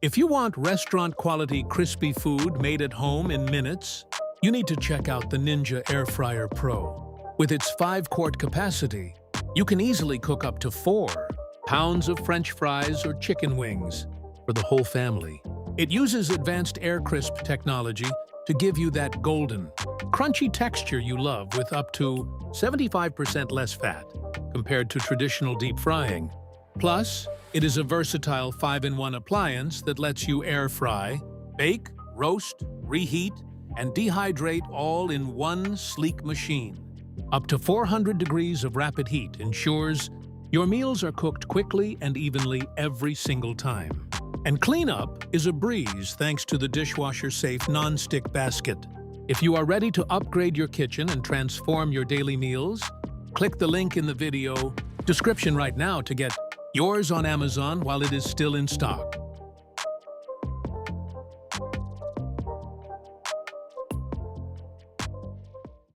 If you want restaurant-quality crispy food made at home in minutes, you need to check out the Ninja Air Fryer Pro. With its 5-quart capacity, you can easily cook up to 4 pounds of French fries or chicken wings for the whole family. It uses advanced air crisp technology to give you that golden, crunchy texture you love with up to 75% less fat compared to traditional deep frying. Plus, it is a versatile 5-in-1 appliance that lets you air fry, bake, roast, reheat, and dehydrate all in one sleek machine. Up to 400 degrees of rapid heat ensures your meals are cooked quickly and evenly every single time. And cleanup is a breeze thanks to the dishwasher-safe nonstick basket. If you are ready to upgrade your kitchen and transform your daily meals, click the link in the video description right now to get yours on Amazon while it is still in stock.